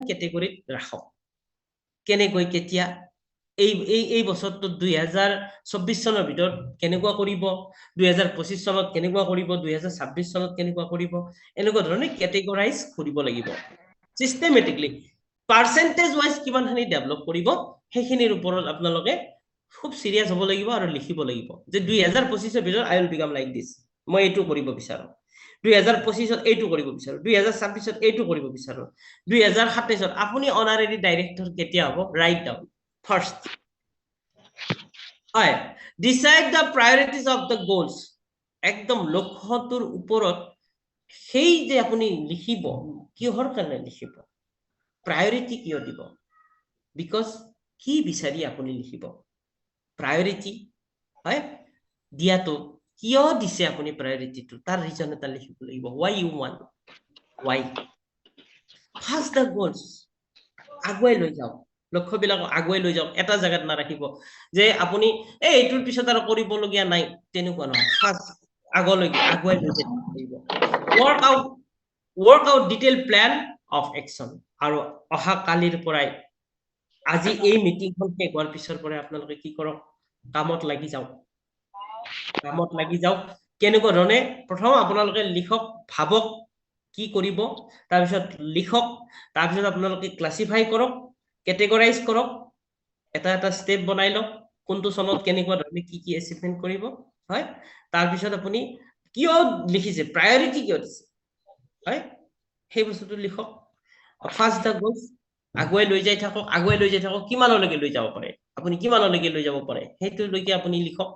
কেটেগৰীত ৰাখক কেনেকৈ কেতিয়া এই বছৰটো 2024 চনৰ ভিতৰত কেনেকুৱা কৰিব 2025 চনত কেনেকুৱা কৰিব 2026 চনত কেনেকুৱা কৰিব এনেকুৱা ধৰণে কেটেগৰাইজ কৰিব লাগিব সিস্টেমেটিকলি পাৰ্সেন্টেজ ওয়াইজ কিমানখিনি ডেভেলপ কৰিব সেইখিনিৰ ওপৰত আপোনালোকে খুব সিৰিয়াস হ'ব লাগিব আৰু লিখিব লাগিব যে 2025 ভিতৰত আই উইল বিকাম লাইক দিস মই এইটো কৰিব বিচাৰো 2025 এইটো কৰিব বিচাৰো 2026 এইটো কৰিব বিচাৰো 2027 আপুনি অনাৰেৰি ডাইৰেক্টৰ কেতিয়া হ'ব ৰাইট ডাউন ফাৰ্ষ্ট হয় decide the priorities of the গোলছ একদম লক্ষ্যটোৰ ওপৰত সেই যে আপুনি লিখিব কিহৰ কাৰণে লিখিব প্ৰায়োৰিটি কিয় দিব বিকজ কি বিচাৰি আপুনি লিখিব প্ৰায়োৰিটি হয় দিয়াটো কিয় দিছে আপুনি প্ৰায়োৰিটিটো তাৰ ৰিজন এটা লিখিব লাগিব why you want why first the goals আগুৱাই লৈ যাওক লক্ষ্যবিলাক আগুৱাই লৈ যাওক এটা জায়গাত নাৰাখিব যে আপুনি এইটোৰ পিছত আৰু কৰিবলগীয়া নাই তেনেকুৱা নহয় ফাৰ্ষ্ট আগলৈকে আগুৱাই লৈ যাব লাগিব work out detailed plan of action আৰু অহা কালিৰ পৰাই আজি এই মিটিংখন শেষ হোৱাৰ পিছৰ পৰাই আপোনালোকে কি কৰক কামত লাগি যাওক কেনেকুৱা ধৰণে প্ৰথম আপোনালোকে লিখক ভাবক কি কৰিব তাৰপিছত লিখক তাৰপিছত আপোনালোকে ক্লাসিফাই কৰক কেটেগৰাইজ কৰক এটা এটা স্টেপ বনাই লওক কোনটো চনত কেনেকুৱা ধৰণে কি এচিভমেন্ট কৰিব হয় তাৰপিছত আপুনি কিয় লিখিছে প্ৰায়োৰিটি কিয় দিছে হয় সেই বস্তুটো লিখক ফাৰ্ষ্ট দা গোলছ আগুৱাই লৈ যাই থাকক কিমানলৈকে লৈ যাব পাৰে আপুনি কিমানলৈকে লৈ যাব পাৰে সেইটোলৈকে আপুনি লিখক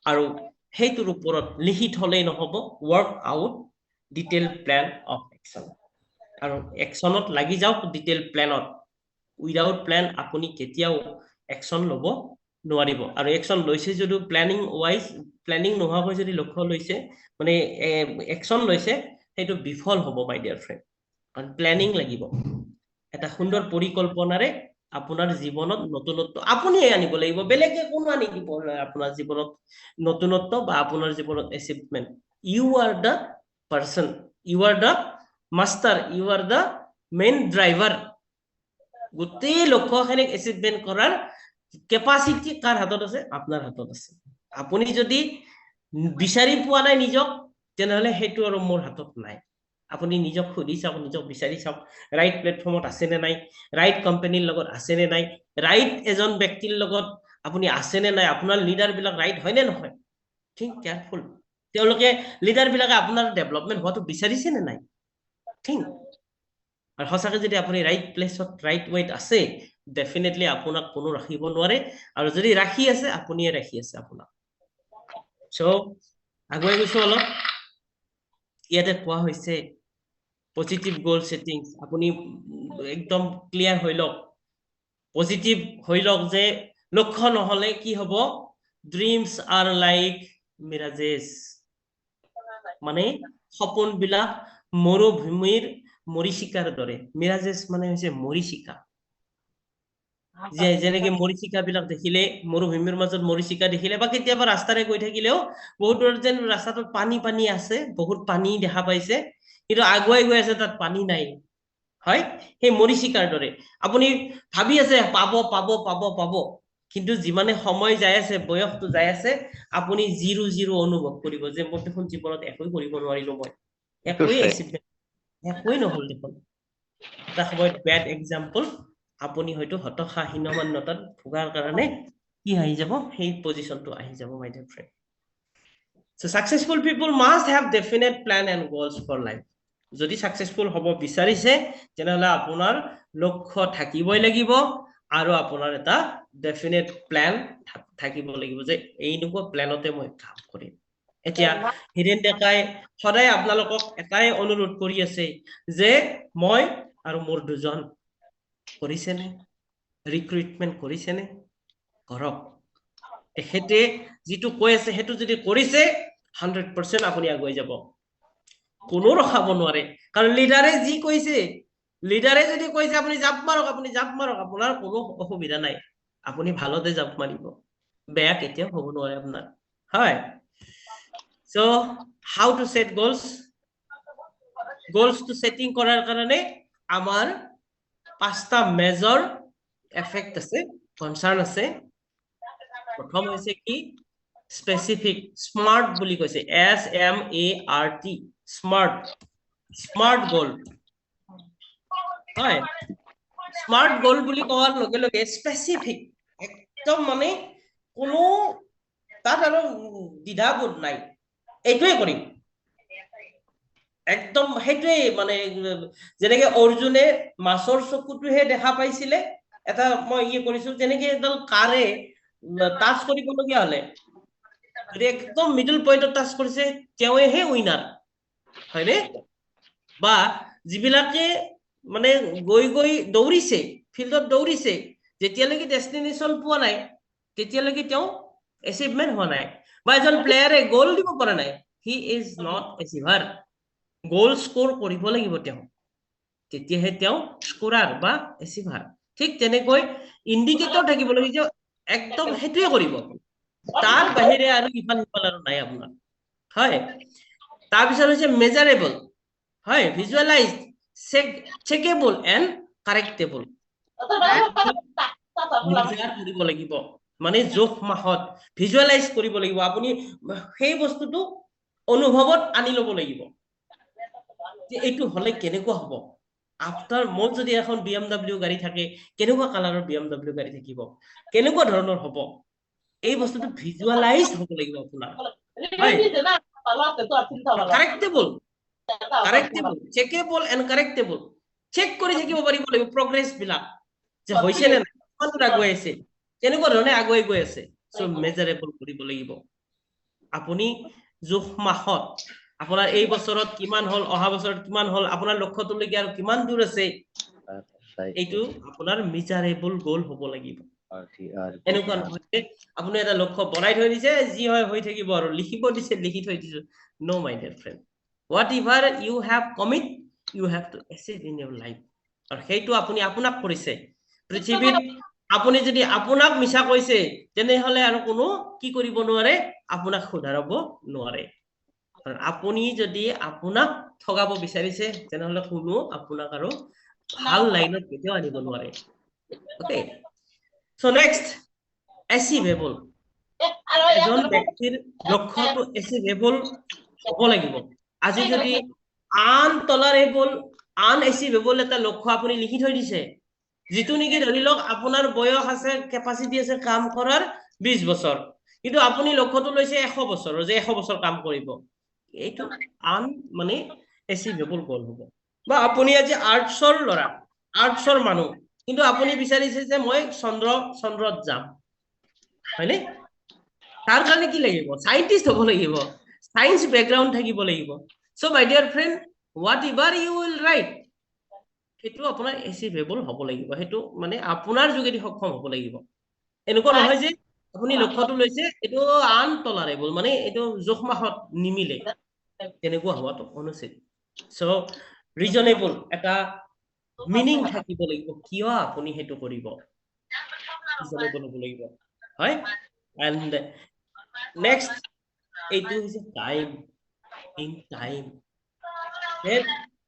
আৰু সেইটোৰ ওপৰত লিখি থলেই নহব work out detailed plan of action আৰু একশনত লাগি যাওক ডিটেইল প্ল্যানত উইদাউট প্ল্যান আপুনি কেতিয়াও একশন লব নোৱাৰিব আৰু একশন লৈছে যদিও প্ল্যানিং নোহোৱাকৈ যদি লক্ষ্য লৈছে মানে একশন লৈছে সেইটো বিফল হ'ব মাই ডিয়াৰ ফ্ৰেন্ড কাৰণ প্ল্যানিং লাগিব এটা সুন্দৰ পৰিকল্পনাৰে আপোনাৰ জীৱনত নতুনত্ব আপুনি আনিব লাগিব বেলেগে কোনো আনি দিব আপোনাৰ জীৱনত নতুনত্ব বা আপোনাৰ জীৱনত achievement you are the person you are the master you are the main driver গোটেই লক্ষ্যখিনি এচিভমেন্ট কৰাৰ কেপাসিটি কাৰ হাতত আছে আপোনাৰ হাতত আছে আপুনি যদি বিচাৰি পোৱা নাই নিজক তেনেহলে সেইটো আৰু মোৰ হাতত নাই আপুনি নিজক খুদি চাওক নিজক বিচাৰি চাওক ৰাইট প্লেটফৰ্মত আছে নে নাই ৰাইট কোম্পানীৰ লগত আছে নে নাই ৰাইট এজন ব্যক্তিৰ লগত আপুনি আছে নে নাই আপোনাৰ লিডাৰ বিলাক ৰাইট হয় নে নহয় থিংক কেয়াৰফুল তেওঁলোকে লিডাৰ বিলাকে আপোনাৰ ডেভেলপমেন্ট হোৱাটো বিচাৰিছে নে নাই থিংক আৰু সঁচাকৈ যদি আপুনি ৰাইট প্লেছত ৰাইট ৱেত আছে ডেফিনেটলি আপোনাক কোনো ৰাখিব নোৱাৰে আৰু যদি ৰাখি আছে আপুনিয়ে ৰাখি আছে আপোনাক সো আগুৱাই গৈছো অলপ ইয়াতে কোৱা হৈছে পজিটিভ গোল সেটিংস আপুনি একদম ক্লিয়াৰ হৈ লওক পজিটিভ হৈ লওক যে লক্ষ্য নহলে কি হ'ব ড্ৰিমস আৰ লাইক মিৰাজেস মানে সপোন বিলাক মৰুভূমিৰ মৰিচিকাৰ দৰে মিৰাজেস মানে হৈছে মৰিচিকা যেনেকে মৰিচিকা বিলাক দেখিলে মৰুভূমিৰ মাজত মৰিচিকা দেখিলে বা কেতিয়াবা ৰাস্তাৰে গৈ থাকিলেও বহুত দূৰত যেন ৰাস্তাটোত পানী আছে বহুত পানী দেখা পাইছে কিন্তু আগুৱাই গৈ আছে তাত পানী নাই হয় সেই মৰিচিকাৰ দৰে আপুনি ভাবি আছে পাব কিন্তু যিমানে সময় যাই আছে বয়সটো যাই আছে আপুনি জিৰো অনুভৱ কৰিব যে মই দেখোন জীৱনত একোই কৰিব নোৱাৰিলো মই একোই নহল দেখোন এটা সময়ত বেড এক্সাম্পল আপুনি হয়তো হতাশাহীনমান্যতাত ভোগাৰ কাৰণে কি আহি যাব সেই পজিশনটো আহি যাব মাই dear friend so successful people must have definite plan and goals for life যদি সাকসেসফুল হ'ব বিচাৰিছে তেনেহলে আপোনাৰ লক্ষ্য থাকিবই লাগিব আৰু আপোনাৰ এটা ডেফিনেট প্ল্যান থাকিব লাগিব যে এইনুকো প্ল্যানতে মই কাম কৰিম এতিয়া হিৰেন ডেকাই সদায় আপোনালোকক এটাই অনুৰোধ কৰি আছে যে মই আৰু মোৰ দুজন কৰিছেনে ৰিক্ৰুটমেন্ট কৰিছেনে কৰক তেখেতে যিটো কৈ আছে সেইটো যদি কৰিছে 100% আপুনি আগুৱাই যাব কোনো ৰখাব নোৱাৰে কাৰণ লিডাৰে যি কৈছে লিডাৰে যদি কৈছে আপুনি জাপ মাৰক আপোনাৰ কোনো অসুবিধা নাই আপুনি ভালতে জাপ মাৰিব বেয়া কেতিয়াও হ'ব নোৱাৰে আপোনাৰ হয় so how to set goals to setting কৰাৰ কাৰণে আমাৰ পাঁচটা মেজৰ এফেক্ট আছে, কনচাৰ্ণ আছে। প্ৰথম হৈছে কি স্পেচিফিক, স্মাৰ্ট বুলি কৈছে, SMART, স্মাৰ্ট, স্মাৰ্ট গ'ল। হয়, স্মাৰ্ট গ'ল বুলি কোৱাৰ লগে লগে স্পেচিফিক, একদম মানে কোনো তাত আৰু দ্বিধাবোধ নাই, এইটোৱে কৰিম, একদম সেইটোৱে মানে যেনেকে অৰ্জুনে মাছৰ চকুটোহে দেখা পাইছিলে, এটা মই কৰিছো, যেনেকে এডাল কাৰে টাচ কৰিবলগীয়া হলে যদি একদম মিডল পইণ্টত টাচ কৰিছে তেওঁহে উইনাৰ, হয়নে? বা যিবিলাকে মানে গৈ গৈ দৌৰিছে, ফিল্ডত দৌৰিছে, যেতিয়ালৈকে ডেষ্টিনেশ্যন পোৱা নাই তেতিয়ালৈকে তেওঁ এচিভমেণ্ট হোৱা নাই। বা এজন প্লেয়াৰে গ'ল দিব পৰা নাই, he is not achiever. Goal score কৰিব লাগিব তেওঁ, তেতিয়াহে তেওঁ স্কোৰাৰ বা এচিভাৰ। ঠিক তেনেকৈ ইণ্ডিকেটৰ থাকিব লাগে যে একদম সেইটোৱে কৰিব, তাৰ বাহিৰে আৰু ইফাল সিফাল আৰু নাই আপোনাৰ। হয়, তাৰপিছত হৈছে মেজাৰেবল, হয়, ভিজুৱেলাইজ, চেকেবল এণ্ড কাৰেক্টেবল। মেজাৰ কৰিব লাগিব, মানে জোখ মাখত ভিজুৱেলাইজ কৰিব লাগিব, আপুনি সেই বস্তুটো অনুভৱত আনি ল'ব লাগিব যে এইটো হলে কেনেকুৱা হ'ব। আফটাৰ মোৰ যদি এখন BMW গাড়ী থাকে, কেনেকুৱা কালাৰৰ BMW গাড়ী থাকিব, কেনেকুৱা ধৰণৰ হ'ব, এই বস্তুটো ভিজুৱেলাইজ হ'ব লাগিব আপোনাৰ। কাৰেক্টেবল, কাৰেক্টেবল, চেকেবল এণ্ড কাৰেক্টেবল, চেক কৰি থাকিব পাৰিব লাগিব প্ৰগ্ৰেছ বিলাক, যে হৈছে নে নাই, কিমান দূৰ আগুৱাই আছে, কেনেকুৱা ধৰণে আগুৱাই গৈ আছে। চ' মেজাৰেবল কৰিব লাগিব। আপুনি জোখ মাখত আপোনাৰ এই বছৰত কিমান হ'ল, অহা বছৰত কিমান হ'ল, আপোনাৰ লক্ষ্যটোলৈকে আৰু কিমান দূৰ আছে, এইটো আপোনাৰ মেজাৰেবল গ'ল হ'ব লাগিব। এনেকুৱা নহয় যে আপুনি এটা লক্ষ্য বনাই থৈ দিছে, যি হয় হৈ থাকিব আৰু, লিখিব দিছে লিখি থৈ দিছো। No my dear friend, whatever you have commit you have to achieve in your life. আৰু সেইটো আপুনি আপোনাক কৰিছে পৃথিৱীত। আপুনি যদি আপোনাক মিছা কৈছে তেনেহলে আৰু কোনো কি কৰিব নোৱাৰে, আপোনাক শুধৰাব নোৱাৰে। আপুনি যদি আপোনাক ঠগাব বিচাৰিছে তেনেহলে কোনো আপোনাক আৰু ভাল লাইনত কেতিয়াও আনিব নোৱাৰে। Okay, so next, achievable. এজন ব্যক্তিৰ লক্ষ্যটো এচিভেবল হ'ব লাগিব। আজি যদি আনটলাৰেবল, আনএচিভেবল এটা লক্ষ্য আপুনি লিখি থৈ দিছে, যিটো নেকি ধৰি লওক আপোনাৰ বয়স আছে, কেপাচিটি আছে কাম কৰাৰ 20 বছৰ, কিন্তু আপুনি লক্ষ্যটো লৈছে 100 বছৰৰ, যে 100 বছৰ কাম কৰিব, এইটো মানে এচিভেবল গ'ল হ'ব। বা আপুনি আজি আৰ্টছৰ ল'ৰা, আৰ্টছৰ মানুহ, কিন্তু আপুনি বিচাৰিছে যে মই চন্দ্ৰত যাম, হয়নে? তাৰ কাৰণে কি লাগিব, সাইন্টিস্ট হ'ব লাগিব, সায়েন্স বেকগ্ৰাউণ্ড থাকিব লাগিব। So' my dear friend, whatever you will write, সেইটো আপোনাৰ এচিভেবল হ'ব লাগিব, সেইটো মানে আপোনাৰ যোগেদি সক্ষম হ'ব লাগিব। এনেকুৱা নহয় যে আপুনি লক্ষ্যটো লৈছে এইটো আনটলাৰেবল, মানে এইটো জোখ মাখত নিমিলে, তেনেকুৱা হোৱাটো অনুচিত। চ' ৰিজনেবল, এটা মিনিং থাকিব লাগিব কিয় আপুনি সেইটো কৰিব, ৰিজনেবল হ'ব লাগিব। হয়, এণ্ড নেক্সট, এইটো হৈছে টাইম, ইন টাইম,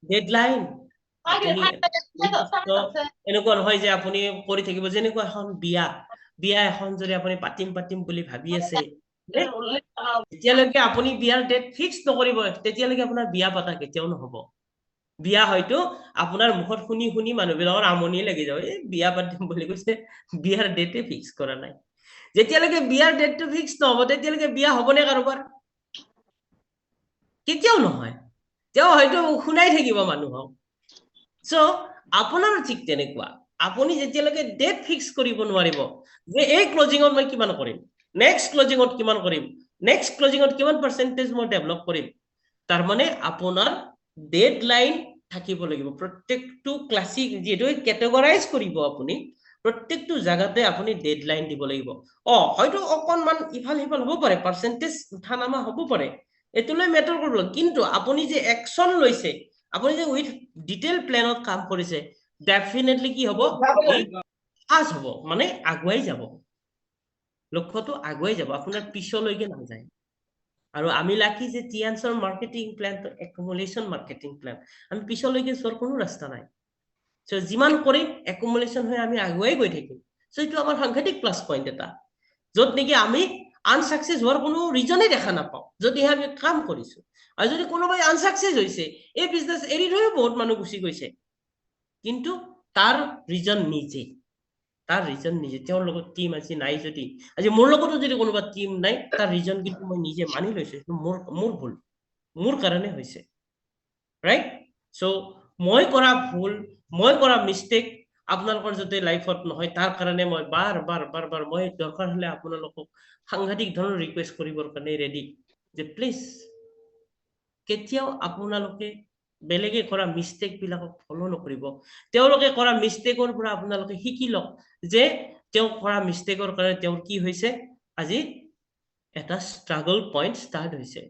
ডেডলাইন। আপুনি এনেকুৱা নহয় যে আপুনি কৰি থাকিব, যেনেকুৱা এখন বিয়া এখন যদি আপুনি পাতিম বুলি ভাবি আছে, যেতিয়ালৈকে আপুনি বিয়াৰ ডেট ফিক্স নকৰিব তেতিয়ালৈকে আপোনাৰ বিয়া পতা কেতিয়াও নহব। বিয়া হয়তো আপোনাৰ মুখত শুনি শুনি মানুহবিলাকৰ আমনি লাগি যাব, এই বিয়া পাতিম বুলি কৈছে, বিয়াৰ ডেটে ফিক্স কৰা নাই। যেতিয়ালৈকে বিয়াৰ ডেটটো ফিক্স নহব তেতিয়ালৈকে বিয়া হবনে কাৰোবাৰ? কেতিয়াও নহয়, তেওঁ হয়তো শুনাই থাকিব মানুহক। চ' আপোনাৰো ঠিক তেনেকুৱা, আপুনি যেতিয়ালৈকে ডেট ফিক্স কৰিব নোৱাৰিব যে এই ক্লজিঙত মই কিমান কৰিম, নেক্সট ক্লজিঙত কিমান কৰিম, নেক্সট ক্লজিঙত কিমান পাৰ্চেন্টেজ মই ডেভেলপ কৰিম, তাৰমানে আপোনাৰ ডেডলাইন থাকিব লাগিব। প্ৰত্যেকটো ক্লাছিক যিহেতু কেটেগৰাইজ কৰিব আপুনি, প্ৰত্যেকটো জাগাতে আপুনি ডেডলাইন দিব লাগিব। হয়তো অকণমান ইফাল সিফাল হ'ব পাৰে, পাৰ্চেন্টেজ উঠা নামা হ'ব পাৰে, এইটোলৈ মেটাৰ কৰিব, কিন্তু আপুনি যে একশ্যন লৈছে, আপুনি যে উইথ ডিটেইল প্লেনত কাম কৰিছে, ডেফিনেটলি কি হ'ব, ফাষ্ট হ'ব, মানে আগুৱাই যাব, লক্ষ্যটো আগুৱাই যাব, আপোনাৰ পিছলৈকে নাযায়। আৰু আমি লাকি যে টিয়ানছৰ মাৰ্কেটিং প্লেন একুমুলেশ্যন মাৰ্কেটিং প্লেন, আমি পিছলৈকে যোৱাৰ কোনো ৰাস্তা নাই। সো যিমান কৰি একুমুলেশ্যন হৈ আমি আগুৱাই গৈ থাকিম সো এইটো আমাৰ সাংঘাতিক প্লাস পইণ্ট এটা য'ত নেকি আমি আনসাকসেস হোৱাৰ কোনো ৰিজনেই দেখা নাপাওঁ যদিহে আমি কাম কৰিছো আৰু যদি কোনোবাই আনসাকসেস হৈছে এই বিজনেছ এৰি থৈও বহুত মানুহ গুচি গৈছে কিন্তু তাৰ ৰিজন নিজে তাৰ ৰিজন নিজে তেওঁৰ লগত টিম আজি নাই যদি আজি মোৰ লগতো যদি কোনোবা টিম নাই তাৰ ৰিজন কিন্তু মই নিজে মানি লৈছো মোৰ ভুল মোৰ কাৰণে হৈছে ৰাইট সো মই কৰা ভুল মই কৰা মিস্টেক আপোনালোকৰ যাতে লাইফত নহয় তাৰ কাৰণে মই বাৰ বাৰ মই দৰকাৰ হলে আপোনালোকক সাংঘাতিক ধৰণৰ ৰিকুৱেষ্ট কৰিবৰ কাৰণে ৰেডি যে প্লিজ কেতিয়াও আপোনালোকে বেলেগে কৰা মিস্টেক বিলাকক ফলো নকৰিব তেওঁলোকে কৰা মিস্টেকৰ পৰা আপোনালোকে শিকি লওক যে তেওঁ কৰা মিস্টেকৰ কাৰণে তেওঁৰ কি হৈছে আজি এটা ষ্ট্ৰাগল পইণ্ট ষ্টাৰ্ট হৈছে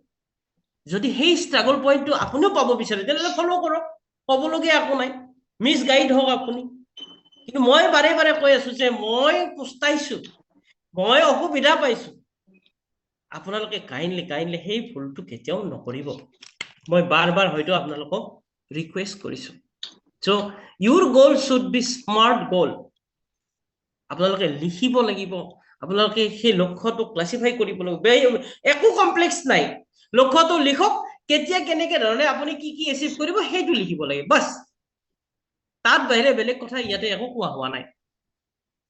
যদি সেই ষ্ট্ৰাগল পইণ্টটো আপুনিও পাব বিচাৰে তেনেহ'লে ফলো কৰক ক'বলগীয়া একো নাই মিছ গাইড হওক আপুনি কিন্তু মই বাৰে বাৰে কৈ আছো যে মই পস্তাইছো মই অসুবিধা পাইছো আপোনালোকে কাইণ্ডলি সেই ভুলটো কেতিয়াও নকৰিব মই বাৰ হয়তো আপোনালোকক ৰিকুৱেষ্ট কৰিছো so your goal should be smart goal আপোনালোকে লিখিব লাগিব আপোনালোকে সেই লক্ষ্যটো ক্লাসিফাই কৰিব লাগিব একো কমপ্লেক্স নাই লক্ষ্যটো লিখক কেতিয়া কেনেকে ধৰণে আপুনি কি কি এচিভ কৰিব সেইটো লিখিব লাগে বাস তাত বাহিৰে বেলেগ কথা ইয়াতে একো কোৱা হোৱা নাই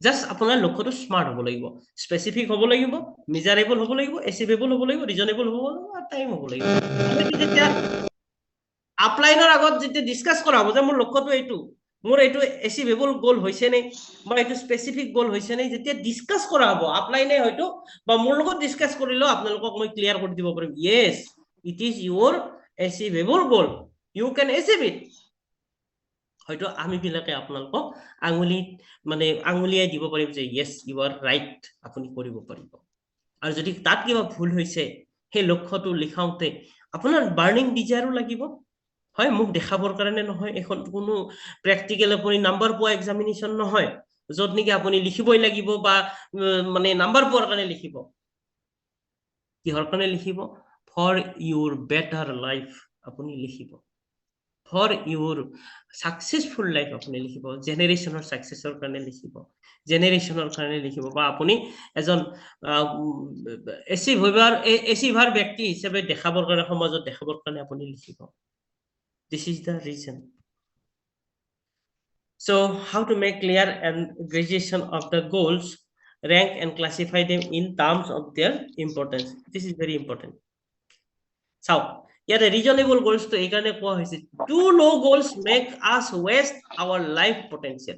জাস্ট আপোনাৰ লক্ষ্যটো স্মাৰ্ট হ'ব লাগিব স্পেসিফিক হ'ব লাগিব মেজাৰেবল হ'ব লাগিব এচিভেবল হ'ব লাগিব ৰিজনেবল হ'ব লাগিব আৰু টাইম হ'ব লাগিব যেতিয়া আপলাইনৰ আগত যেতিয়া ডিসকাস কৰা হ'ব যে মোৰ লক্ষ্যটো এইটো মোৰ এইটো এচিভেবল গোল হৈছে নে বা এইটো স্পেসিফিক গোল হৈছে নে যেতিয়া ডিসকাস কৰা হ'ব আপলাইনে হয়তো বা মোৰ লগত ডিসকাস কৰিলেও আপোনালোকক মই ক্লিয়াৰ কৰি দিব পাৰিম yes it is your achievable goal you can achieve it হয়তো আমি বিলাকে আপোনালোকক আঙুলিয়াই দিব পাৰিম যে ইয়েস ইউ আৰ ৰাইট আপুনি কৰিব পাৰিব আৰু যদি তাত কিবা ভুল হৈছে সেই লক্ষ্যটো লিখাওতে আপোনাৰ বাৰ্নিং ডিজায়াৰো লাগিব হয় মোক দেখাবৰ কাৰণে নহয় এখন কোনো প্ৰ্যাকটিক্যাল আপুনি নাম্বাৰ পোৱা এক্সামিনেশন নহয় যত নেকি আপুনি লিখিবই লাগিব বা মানে নাম্বাৰ পোৱাৰ কাৰণে লিখিব কিহৰ কাৰণে লিখিব ফৰ ইউৰ বেটাৰ লাইফ আপুনি লিখিব ফৰ ইউৰ সাকসেসফুল লাইফ আপুনি লিখিব জেনাৰেশনৰ সাকসেসৰ কাৰণে লিখিব জেনাৰেশনৰ কাৰণে লিখিব বা আপুনি এজন এচিভাৰ ব্যক্তি হিচাপে দেখাবৰ কাৰণে সমাজত দেখাবৰ কাৰণে আপুনি লিখিব this is the reason so how to make clear and graduation of the goals rank and classify them in terms of their importance this is very important so ইয়াতে ৰিজনেবল গোলছটো এই কাৰণে কোৱা হৈছে too low goals make us waste our life potential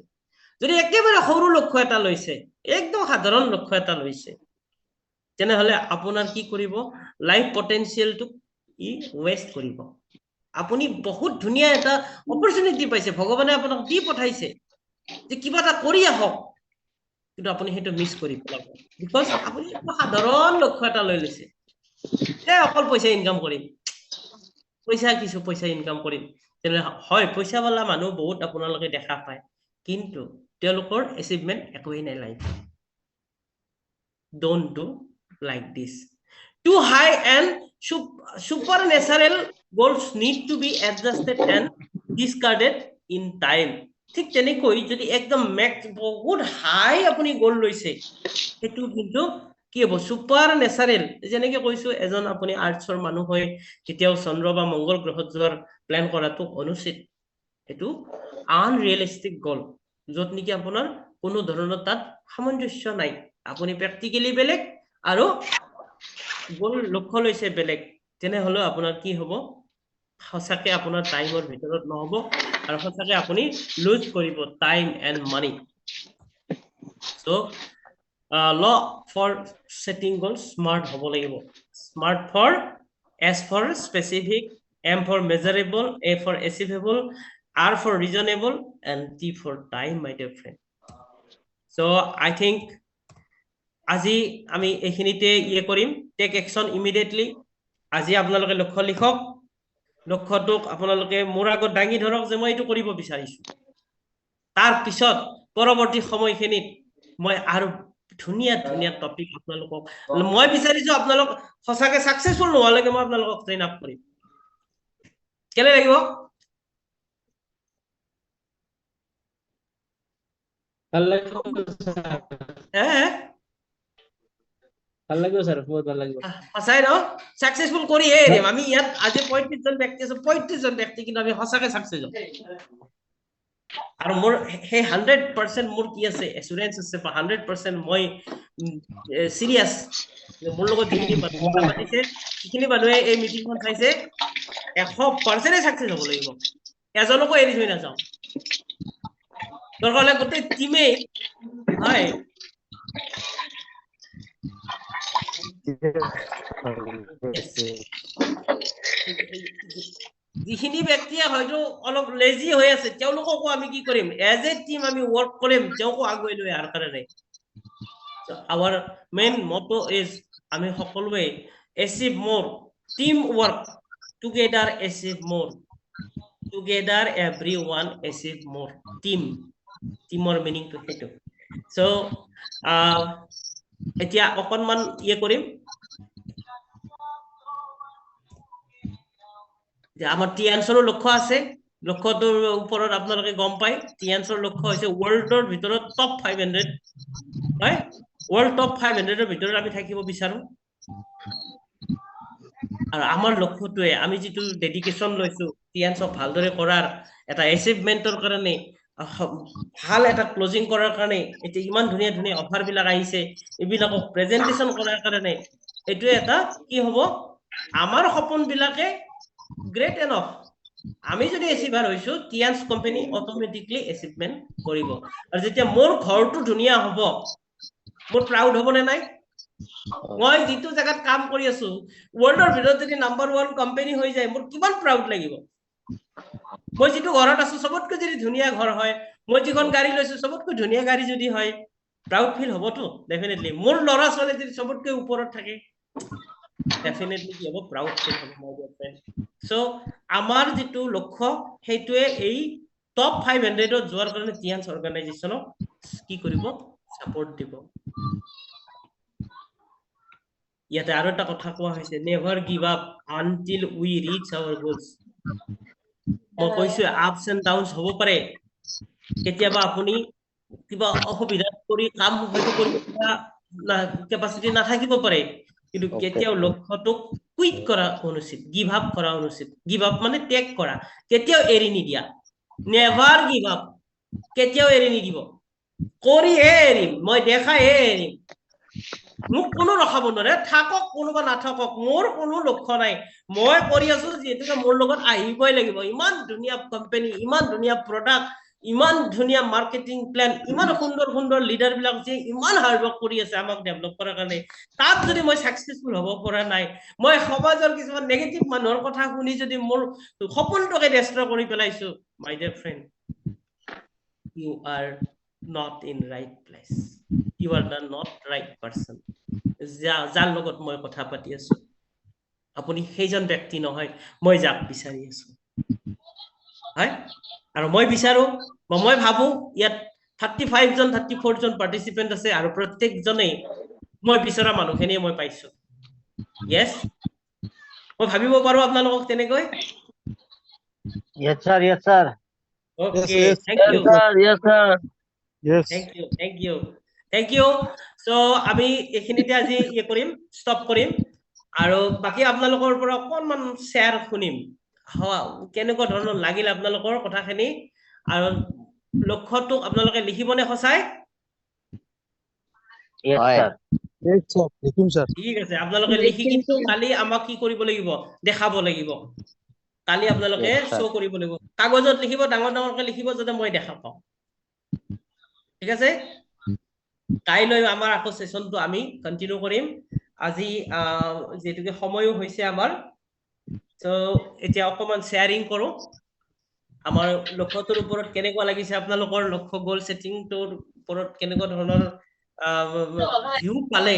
যদি একেবাৰে সৰু লক্ষ্য এটা লৈছে একদম সাধাৰণ লক্ষ্য এটা লৈছে তেনেহলে আপোনাৰ কি কৰিব লাইফ পটেনশিয়েলটো ই ওয়েস্ট কৰিব আপুনি বহুত ধুনীয়া এটা অপৰচুনিটি পাইছে ভগৱানে আপোনাক দি পঠাইছে যে কিবা এটা কৰি আহক কিন্তু আপুনি সেইটো মিছ কৰি পেলাব বিকজ আপুনি সাধাৰণ লক্ষ্য এটা লৈ লৈছে অকল পইচা ইনকাম কৰিম পইচা ইনকাম কৰিম তেনেহলে হয় পইচাৱালা মানুহ বহুত আপোনালোকে দেখা পায় কিন্তু তেওঁলোকৰ এচিভমেন্ট একোই নাই life don't do like this too high and supernatural goals need to be adjusted and discarded in time ঠিক তেনেকৈ যদি একদম ম্যাক্স বহুত হাই আপুনি গোল লৈছে সেইটো কিন্তু কি হ'ব সুপাৰ নেচাৰেল যেনেকৈ কৈছো এজন আপুনি আৰ্টছৰ মানুহ হৈ কেতিয়াও চন্দ্ৰ বা মংগল গ্ৰহত যোৱাৰ প্ল্যান কৰাটো অনুচিত এটো আনৰিয়েলিস্টিক গোল যত নেকি আপোনাৰ কোনো ধৰণৰ তাত সামঞ্জস্য নাই আপুনি প্ৰ্যাকটিক্যালি বেলেগ আৰু গোল লক্ষ্য লৈছে বেলেগ তেনেহলে আপোনাৰ কি হ'ব সঁচাকে আপোনাৰ টাইমৰ ভিতৰত নহব আৰু সঁচাকে আপুনি লুজ কৰিব time and money so law for setting goals smart হ'ব লাগিব smart for S for specific M for measurable A for achievable R for reasonable and T for time my dear friend so I think আজি আমি এইখিনিতে ইয়ে কৰিম tech action immediately আজি আপোনালোকে লক্ষ্য লিখক লক্ষ্যটোক আপোনালোকে মোৰ আগত দাঙি ধৰক যে মই এইটো কৰিব বিচাৰিছো তাৰ পিছত পৰৱৰ্তী সময়খিনিত মই আৰু ধুনীয়া টপিক আপোনালোকক মই বিচাৰিছো আপোনালোক সঁচাকে সাকসেসফুল নোহোৱালৈকে মই আপোনালোকক ট্ৰেইন আপ কৰিম কেনে লাগিব ভাল লাগিব স্যাৰ, হ্যাঁ ভাল লাগিব স্যাৰ, বহুত ভাল লাগিব। সঁচাই ন সাকসেসফুল কৰিহে এৰিম আমি ইয়াত আজি 35জন ব্যক্তি আছে 35জন ব্যক্তি কিন্তু আমি সঁচাকে সাকসেস হ'ম আৰু মোৰ সেই 100% মোৰ কি আছে এসুৰেন্স আছে 100% মই সিৰিয়াস মোৰ লগত যিখিনি মানুহ কথা পাতিছে যিখিনি মানুহে এই মিটিংখন চাইছে 100% সাকসেস হ'ব লাগিব এজনকো এৰি থৈ নাযাওঁ দৰকাৰ হ'লে গোটেই টিমে হয় যিখিনি ব্যক্তিয়ে হয়তো অলপ লেজি হৈ আছে তেওঁলোককো আমি কি কৰিম এজ এ টিম আমি ৱৰ্ক কৰিম তেওঁকো আগুৱাই লৈ অহাৰ কাৰণে our main motto is আমি সকলোৱে achieve more team work together achieve more together everyone achieve more teamৰ meaningটো সেইটো so এতিয়া অকনমান ইয়ে কৰিম যে আমাৰ টিয়ানছৰো লক্ষ্য আছে লক্ষ্যটোৰ ওপৰত আপোনালোকে গম পায় টিয়ানছৰ লক্ষ্য হৈছে ৱৰ্ল্ডৰ ভিতৰত টপ 500 হয় ৱৰ্ল্ড টপ 500ৰ ভিতৰত আমি থাকিব বিচাৰো আৰু আমাৰ লক্ষ্যটোৱে আমি যিটো ডেডিকেশ্যন লৈছো টিয়ানছক ভালদৰে কৰাৰ এটা এচিভমেন্টৰ কাৰণে ভাল এটা ক্লোজিং কৰাৰ কাৰণে এতিয়া ইমান ধুনীয়া ধুনীয়া অফাৰ বিলাক আহিছে এইবিলাকক প্ৰেজেন্টেশন কৰাৰ কাৰণে এইটোৱে এটা কি হ'ব আমাৰ সপোন বিলাকে গ্ৰেট এনফ আমি যদি এচিভাৰ হৈছো টিয়ানছ কোম্পানী অটমেটিকলি এচিভমেন্ট কৰিব আৰু যেতিয়া মোৰ ঘৰটো ধুনীয়া হ'ব মোৰ প্ৰাউড হ'ব নে নাই মই যিটো জায়গাত কাম কৰি আছো ৱৰ্ল্ডৰ ভিতৰত যদি নাম্বাৰ 1 কোম্পানী হৈ যায় মোৰ কিমান প্ৰাউড লাগিব মই যিটো ঘৰত আছো সবতকৈ যদি ধুনীয়া ঘৰ হয় মই যিখন গাড়ী লৈছো সবতকৈ ধুনীয়া গাড়ী যদি হয় প্ৰাউড ফিল হ'বতো ডেফিনেটলি মোৰ ল'ৰা ছোৱালী যদি সবতকৈ ওপৰত থাকে ডেফিনেটলি কি হ'ব প্ৰাউড ফিল হ'ব মাই ডিয়াৰ ফ্ৰেণ্ড সো আমাৰ যিটো লক্ষ্য সেইটোৱে এই টপ 500ত যোৱাৰ কাৰণে টিয়ানছ অৰ্গানাইজেশ্যনক কি কৰিব সাপোৰ্ট দিব ইয়াতে আৰু এটা কথা কোৱা হৈছে নেভাৰ গিভ আপ আনটিল উই ৰিচ আৱাৰ গলছ মই কৈছো আপস এণ্ড ডাউনছ হ'ব পাৰে কেতিয়াবা আপুনি কিবা অসুবিধাত পৰি কাম হয়তো কৰিব পৰা কেপাচিটি নাথাকিব পাৰে কিন্তু কেতিয়াও লক্ষ্যটোক কুইট কৰা অনুচিত গিভ আপ কৰা অনুচিত গিভ আপ মানে ত্যাগ কৰা কেতিয়াও এৰি নিদিয়া নেভাৰ গিভ আপ কেতিয়াও এৰি নিদিব কৰিহে এৰিম মই দেখাইহে এৰিম মোক কোনো ৰখাব নোৱাৰে থাকক কোনোবা নাথাকক মোৰ কোনো লক্ষ্য নাই মই কৰি আছো যিহেতুকে মোৰ লগত আহিবই লাগিব ইমান ধুনীয়া কোম্পানী ইমান ধুনীয়া প্ৰডাক্ট ইমান ধুনীয়া মাৰ্কেটিং প্লেন ইমান সুন্দৰ সুন্দৰ লিডাৰ বিলাক যে ইমান হাৰ্ড ৱৰ্ক কৰি আছে আমাক ডেভেলপ কৰাৰ কাৰণে তাত যদি মই সাকসেসফুল হ'ব পৰা নাই মই সমাজৰ কিছুমান নেগেটিভ মানুহৰ কথা শুনি যদি মোৰ সপোনটোকে ডেষ্ট্ৰয় কৰি পেলাইছো my dear friend you are not in right place you are the not right person যাৰ লগত মই কথা পাতি আছো আপুনি সেইজন ব্যক্তি নহয় মই যাক বিচাৰি আছো হয় আৰু মই বিচাৰো মই ভাবো ইয়াত 35 জন 34 জন পাৰ্টিসিপেন্ট আছে আৰু প্ৰত্যেকজনেই মই বিচৰা মানুহখিনিয়ে মই পাইছো ইয়েস মই ভাবিব পাৰো আপোনালোকক তেনেকৈ Yes, sir. Yes, sir. Okay thank Yes, you sir. Yes, sir. Yes. Thank you. So আমি এইখিনিতে আজি ইয়ে কৰিম ষ্টপ কৰিম আৰু বাকি আপোনালোকৰ পৰা অকনমান শেয়াৰ শুনিম কেনেকুৱা ধৰণৰ লাগিল আপোনালোকৰ কথাখিনি আৰু লক্ষ্যটো আপোনালোকে লিখিবনে সঁচাই Yes, sir. Yes, sir. Likhim, sir. ঠিক আছে আপোনালোকে লিখি কিন্তু কালি আমাক কি কৰিব লাগিব দেখাব লাগিব কালি আপোনালোকে Yes, sir. শ্ব' কৰিব লাগিব কাগজত লিখিব ডাঙৰ ডাঙৰকৈ লিখিব যাতে মই দেখা পাওঁ ঠিক আছে কাইলৈ আমাৰ আকৌ সেশনটো আমি কন্টিনিউ কৰিম আজি যেতুকে সময়ো হৈছে আমাৰ সো এতিয়া অকমান শেয়াৰিং কৰো আমাৰ লক্ষ্যটোৰ ওপৰত কেনেকুৱা লাগিছে আপোনালোকৰ লক্ষ্য গোল সেটিংটোৰ ওপৰত কেনেকুৱা ধৰণৰ ভিউ পালে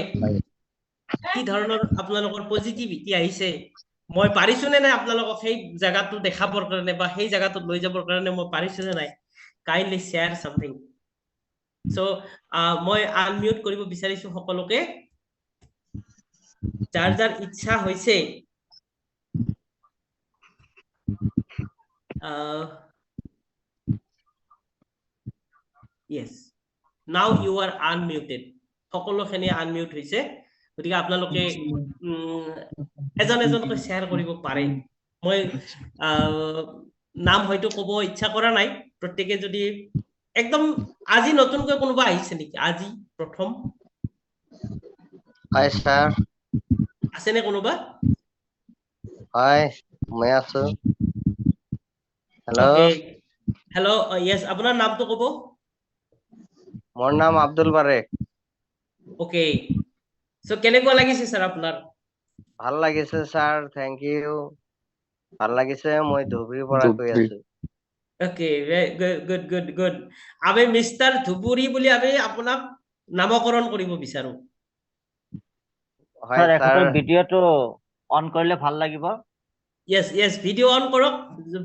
কি ধৰণৰ আপোনালোকৰ পজিটিভিটি আহিছে মই পাৰিছো নে নাই আপোনালোকক সেই জায়গাটো দেখাবৰ কাৰণে বা সেই জায়গাটো লৈ যাবৰ কাৰণে মই পাৰিছো নে নাই কাইণ্ডলি শেয়াৰ সামথিং সো মই আনমিউট কৰিব বিচাৰিছো সকলোকে যাৰ যাৰ ইচ্ছা হৈছে yes নাও ইউ আৰ আনমিউটেড সকলোখিনি আনমিউট হৈছে গতিকে আপোনালোকে এজন এজনকৈ শ্বেয়াৰ কৰিব পাৰে মই নাম হয়তো ক'ব ইচ্ছা কৰা নাই প্ৰত্যেকে যদি একদম আজি নতুনকৈ কোনোবা আহিছে নেকি আজি প্ৰথম Hi, sir. আছেনে কোনোবা Hi, মই আছো। Hello, ওকে হেল্ল' য়েছ আপোনাৰ নামটো ক'ব মোৰ নাম আব্দুল বাৰেক। ওকে সো কেনেকুৱা লাগিছে স্যাৰ আপোনাৰ ভাল লাগিছে স্যাৰ, থেংক ইউ। ভাল লাগিছে, মই ধুবুৰীৰ পৰা কৈ আছো। ওকে গুড গুড গুড আমি মিষ্টাৰ ধুবুৰী বুলি আমি আপোনাক নামকৰণ কৰিব বিচাৰো হয় স্যাৰ স্যাৰ, এখন ভিডিওটো অন কৰিলে ভাল লাগিব য়েছ য়েছ ভিডিঅ' অন কৰক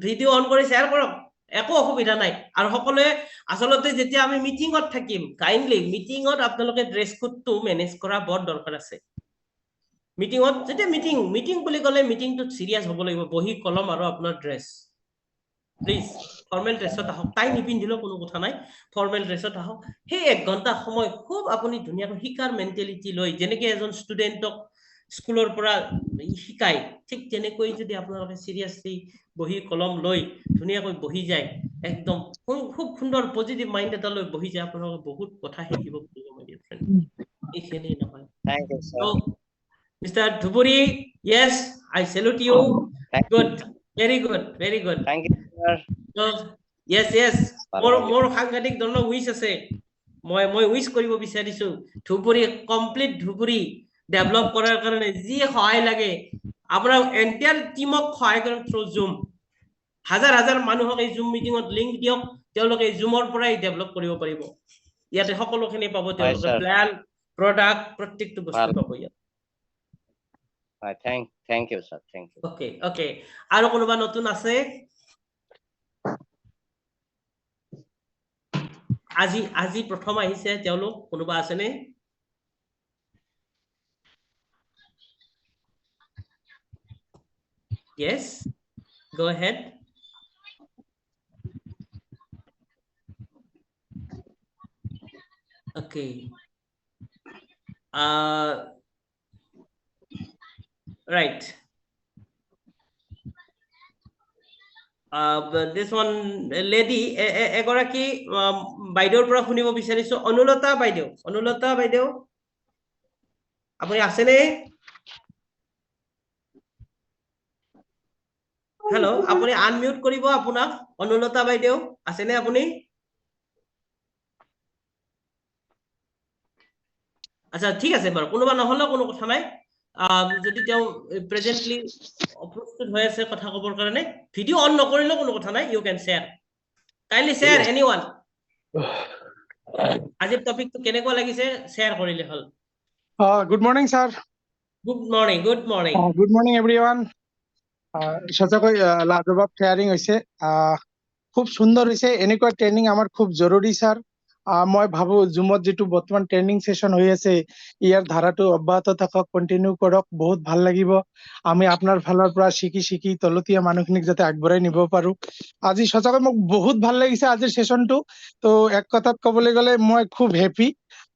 ভিডিঅ' অন কৰি শ্বেয়াৰ কৰক একো অসুবিধা নাই আৰু সকলোৱে আচলতে যেতিয়া আমি মিটিঙত থাকিম কাইণ্ডলি মিটিঙত আপোনালোকে ড্ৰেছ কোডটো মেনেজ কৰা বৰ দৰকাৰ আছে মিটিঙত যেতিয়া মিটিং বুলি ক'লে মিটিংটোত চিৰিয়াছ হ'ব লাগিব বহি কলম আৰু আপোনাৰ ড্ৰেছ প্লিজ ফৰ্মেল ড্ৰেছত আহক টাই নিপিন্ধিলেও কোনো কথা নাই ফৰ্মেল ড্ৰেছত আহক সেই 1 ঘণ্টা সময় খুব আপুনি ধুনীয়াকৈ শিকাৰ মেণ্টেলিটি লৈ যেনেকৈ এজন ষ্টুডেণ্টক স্কুলৰ পৰা শিকায় ঠিক তেনেকৈ যদি আপোনালোকে চিৰিয়াছলি বহি কলম লৈ ধুনীয়াকৈ বহি যায় একদম খুব সুন্দৰ পজিটিভ মাইণ্ড এটা লৈ বহি যায় আপোনালোকে বহুত কথা শিকিব পাৰিব মাই ডিয়াৰ ফ্ৰেণ্ড এইখিনি নহয় thank you So, sir. Mr. Dhuburi, yes, I salute you. Good, very good, very good. Thank you sir. So, yes, ভাল মোৰ লাগিল। মোৰ সাংঘাতিক ধৰণৰ উইচ আছে মই উইচ কৰিব বিচাৰিছো ধুবুৰী কমপ্লিট ধুবুৰী ডেভেলপ কৰাৰ কাৰণে যি সহায় লাগে আপোনাৰ এন্টায়াৰ টিমক সহায় কৰক থ্ৰু জুম হাজাৰ মানুহক এই জুম মিটিঙত লিংক দিয়ক তেওঁলোকে জুমৰ পৰাই ডেভেলপ কৰিব পাৰিব ইয়াতে সকলোখিনি পাব তেওঁলোকে sir. প্ল্যান প্ৰডাক্ট প্ৰত্যেকটো বস্তু ভাল। পাব ইয়াত হয়, thank you sir, thank you. Okay আৰু কোনোবা নতুন আছে আজি প্ৰথম আহিছে তেওঁলোক কোনোবা আছেনে yes go ahead okay right this one lady এগৰাকী বাইদেউৰ পৰা শুনিব বিচাৰিছো অনুলতা বাইদেউ আপুনি আছেনে হেল্ল' আপুনি আনমিউট কৰিব আপোনাক অনুলতা বাইদেউ আছেনে আপুনি আচ্ছা ঠিক আছে বাৰু কোনোবা নহলেও কোনো কথা নাই যদি তেওঁ প্ৰেজেন্টলি প্ৰস্তুত হৈ আছে কথা ক'বৰ কাৰণে ভিডিঅ' অন নকৰিলেও কোনো কথা নাই ইউ কেন শ্বেয়াৰ কাইণ্ডলি শ্বেয়াৰ এনিৱান আজিৰ টপিকটো কেনেকুৱা লাগিছে শ্বেয়াৰ কৰিলে হ'ল Good morning, sir. Good morning Good morning, everyone. সঁচাকৈ লাজবাব শ্বেয়াৰিং হৈছে খুব সুন্দৰ হৈছে এনেকুৱা ট্ৰেইনিং আমাৰ খুব জৰুৰী স্যাৰ মই ভাবো জুমত যিটো বৰ্তমান ট্ৰেইনিং সেশন হৈ আছে ইয়াৰ ধাৰাটো অব্যাহত থাকক কন্টিনিউ কৰক বহুত ভাল লাগিব আমি আপোনাৰ ফালৰ পৰা শিকি তলতীয়া মানুহখিনিক যাতে আগবঢ়াই নিব পাৰো আজি সঁচাকৈ মোক বহুত ভাল লাগিছে আজিৰ সেশনটো তো এক কথাত ক'বলৈ গ'লে মই খুব হেপী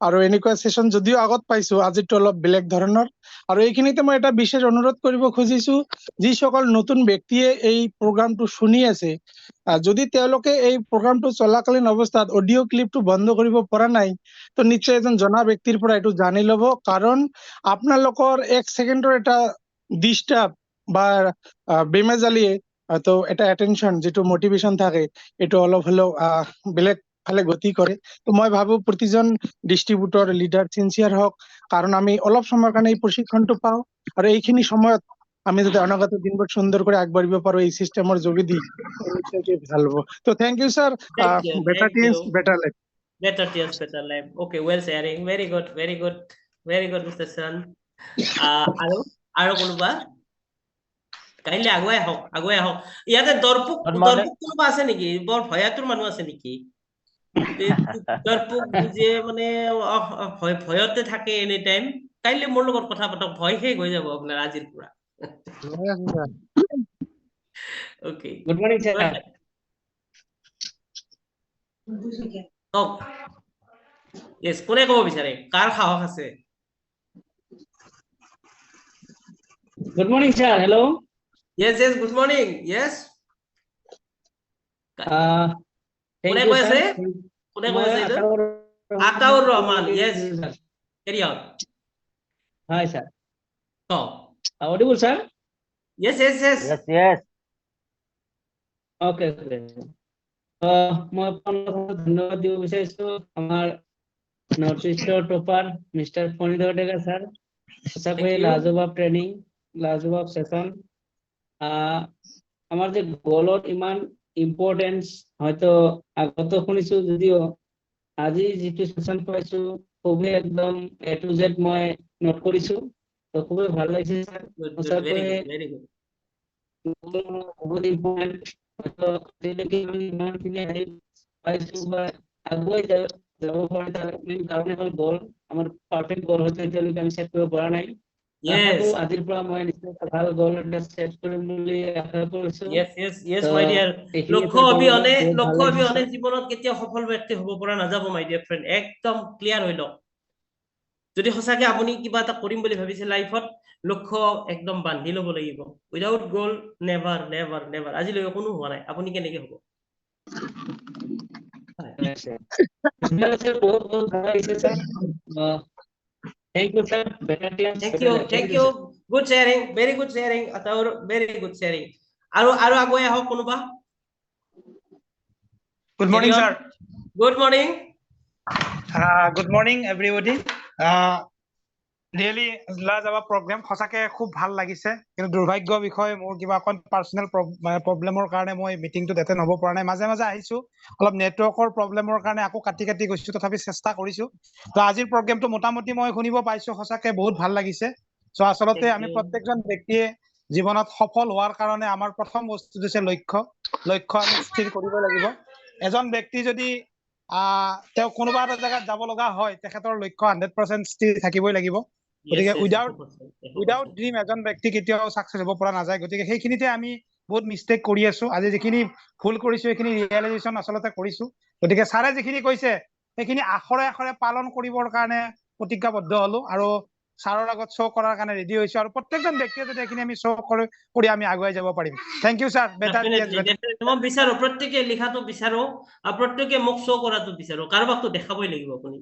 আৰু এনেকুৱা সেশন যদিও আগত পাইছো আজিটো অলপ বেলেগ ধৰণৰ আৰু এইখিনিতে মই এটা বিশেষ অনুৰোধ কৰিব খুজিছো যিসকল নতুন ব্যক্তিয়ে এই প্ৰগ্ৰামটো শুনি আছে যদি তেওঁলোকে এই প্ৰগ্ৰামটো চলাকালীন অৱস্থাত অডিঅ' ক্লিপটো বন্ধ কৰিব পৰা নাই তো নিশ্চয় এজন জনা ব্যক্তিৰ পৰা এইটো জানি ল'ব কাৰণ আপোনালোকৰ 1 ছেকেণ্ডৰ এটা ডিস্টার্ব বা বেমেজালিয়ে তো এটা অ্যাটেনশন যেটো মোটিভেশন থাকে এটা অলপ হলেও বেলেগ ফালে গতি কৰে তো মই ভাবো প্ৰতিজন ডিস্ট্ৰিবিউটৰ লিডাৰ সিনসিয়াৰ হওক কাৰণ আমি অলপ সময়ৰ কাৰণে এই প্ৰশিক্ষণটো পাওঁ আৰু এইখিনি সময়ত আমি যদি অনাগত দিনবোৰ সুন্দৰ কৰে আগবাঢ়িব পাৰো এই সিস্টেমৰ যোগেদি নিশ্চয়কৈ ভাল হ'ব তো thank you sir better teams better life better life okay well sharing very good Mr. San আৰু কোনোবা কাইলে আগুৱাই আহক ইয়াতে দৰপুক কোনোবা আছে নেকি বৰ ভয়াতুৰ মানুহ আছে নেকি দৰপুক যে মানে ভয়তে থাকে এনি টাইম কাইলে মোৰ লগত কথা পাতক ভয় শেষ হৈ যাব আপোনাৰ আজিৰ পৰা okay good morning sir Yes, কোনে ক'ব বিচাৰে কাৰ সাহস আছে Good morning, sir. Hello. Yes, good morning. Yes. Thank কোনে you, কৈ আছে sir. কোনে কৈ আছে এইটো Ataur Ataur Rahman yes carry on Hi, sir. oh Audible, sir? yes yes Okay. মই আপোনালোকক ধন্যবাদ দিব বিচাৰিছো আমাৰ নৰ্থ ইষ্টৰ টপাৰ মিষ্টাৰ ফণীধৰ ডেকা ছাৰ সঁচাকৈ Thank you. লাজবাব ট্ৰেইনিং লাজবাব সেশন আমাৰ যে গলত ইমান ইম্পৰ্টেন্স হয়তো আগতো শুনিছো যদিও আজি যিটো সেশন পাইছো খুবেই একদম A to Z মই নোট কৰিছো তো খুবেই ভাল লাগিছে স্যাৰ good সঁচাকৈ very good বহুত ইম্পৰ্টেন্ট হয়তো আজিলৈকে আমি ইমানখিনি আহি পাইছো বা আগুৱাই যাব পৰা তাৰ মেইন কাৰণ হ'ল গ'ল আমাৰ পাৰফেক্ট গ'ল হয়তো এতিয়ালৈকে আমি ছেট কৰিব পৰা নাই আশা yes কৰো আজিৰ পৰা মই নিশ্চয় এটা ভাল গ'ল এটা ছেট কৰিম বুলি আশা কৰিছো yes তো my dear এইখিনি লক্ষ্য কথা অবিহনে বহুত ভাল লাগিছে জীৱনত কেতিয়াও সফল ব্যক্তি হ'ব পৰা নাযাব my dear friend একদম ক্লিয়াৰ হৈ লওক যদি সঁচাকে আপুনি কিবা এটা কৰিম বুলি ভাবিছে লাইফত লক্ষ্য একদম বান্ধি ল'ব লাগিব উইদাউট গ'ল নেভাৰ আজিলৈকে কোনো হোৱা নাই আপুনি কেনেকে হ'ব বহুত বহুত ভাল লাগিছে sir thank you sir better class thank you good sharing very good sharing Ataur very good sharing আৰু আগুৱাই আহক কোনোবা Good morning, Carry on. sir. Good morning. Good morning, everybody. Really, লাজবাব program সঁচাকে খুব ভাল লাগিছে কিন্তু দুৰ্ভাগ্য বিষয় মোৰ কিবা অকন পাৰ্সোনাল প্ৰবলেমৰ কাৰণে মই মিটিংটো এটেণ্ড হ'ব পৰা নাই মাজে মাজে আহিছো অলপ নেটৱৰ্কৰ প্ৰবলেমৰ কাৰণে আকৌ কাটি গৈছো তথাপি চেষ্টা কৰিছো তো আজিৰ প্ৰগ্ৰামটো মোটামুটি মই শুনিব পাইছো সঁচাকে বহুত ভাল লাগিছে সো আসলতে আমি প্ৰত্যেকজন ব্যক্তিয়ে জীৱনত সফল হোৱাৰ কাৰণে আমাৰ প্ৰথম বস্তু হৈছে লক্ষ্য আমি স্থিৰ কৰিব লাগিব এজন ব্যক্তি যদি তেওঁ কোনোবা এটা জায়গাত যাব লগা হয় তেখেতৰ লক্ষ্য 100% স্থিৰ থাকিবই লাগিব গতিকে উইদাউট ড্ৰিম এজন ব্যক্তি কেতিয়াও সাকসেস হ'ব পৰা নাযায় গতিকে সেইখিনিতে আমি বহুত মিস্টেক কৰি আছো আজি যিখিনি ভুল কৰিছো এইখিনি ৰিয়েলাইজেশন আসলতে কৰিছো গতিকে ছাৰে যিখিনি কৈছে সেইখিনি আখৰে আখৰে পালন কৰিবৰ কাৰণে প্ৰতিজ্ঞাবদ্ধ হলো আৰু ছাৰৰ আগত শ্ব' কৰাৰ কাৰণে ৰেডি হৈছো আৰু প্ৰত্যেকজন ব্যক্তিয়ে যদি এইখিনি আমি শ্ব' কৰি আমি আগুৱাই যাব পাৰিম থ্যাংক ইউ ছাৰ বেটাৰ মই বিচাৰো প্ৰত্যেকে লিখাটো বিচাৰো আৰু প্ৰত্যেকে মোক শ্ব' কৰাটো বিচাৰো কাৰোবাকতো দেখাবই লাগিব আপুনি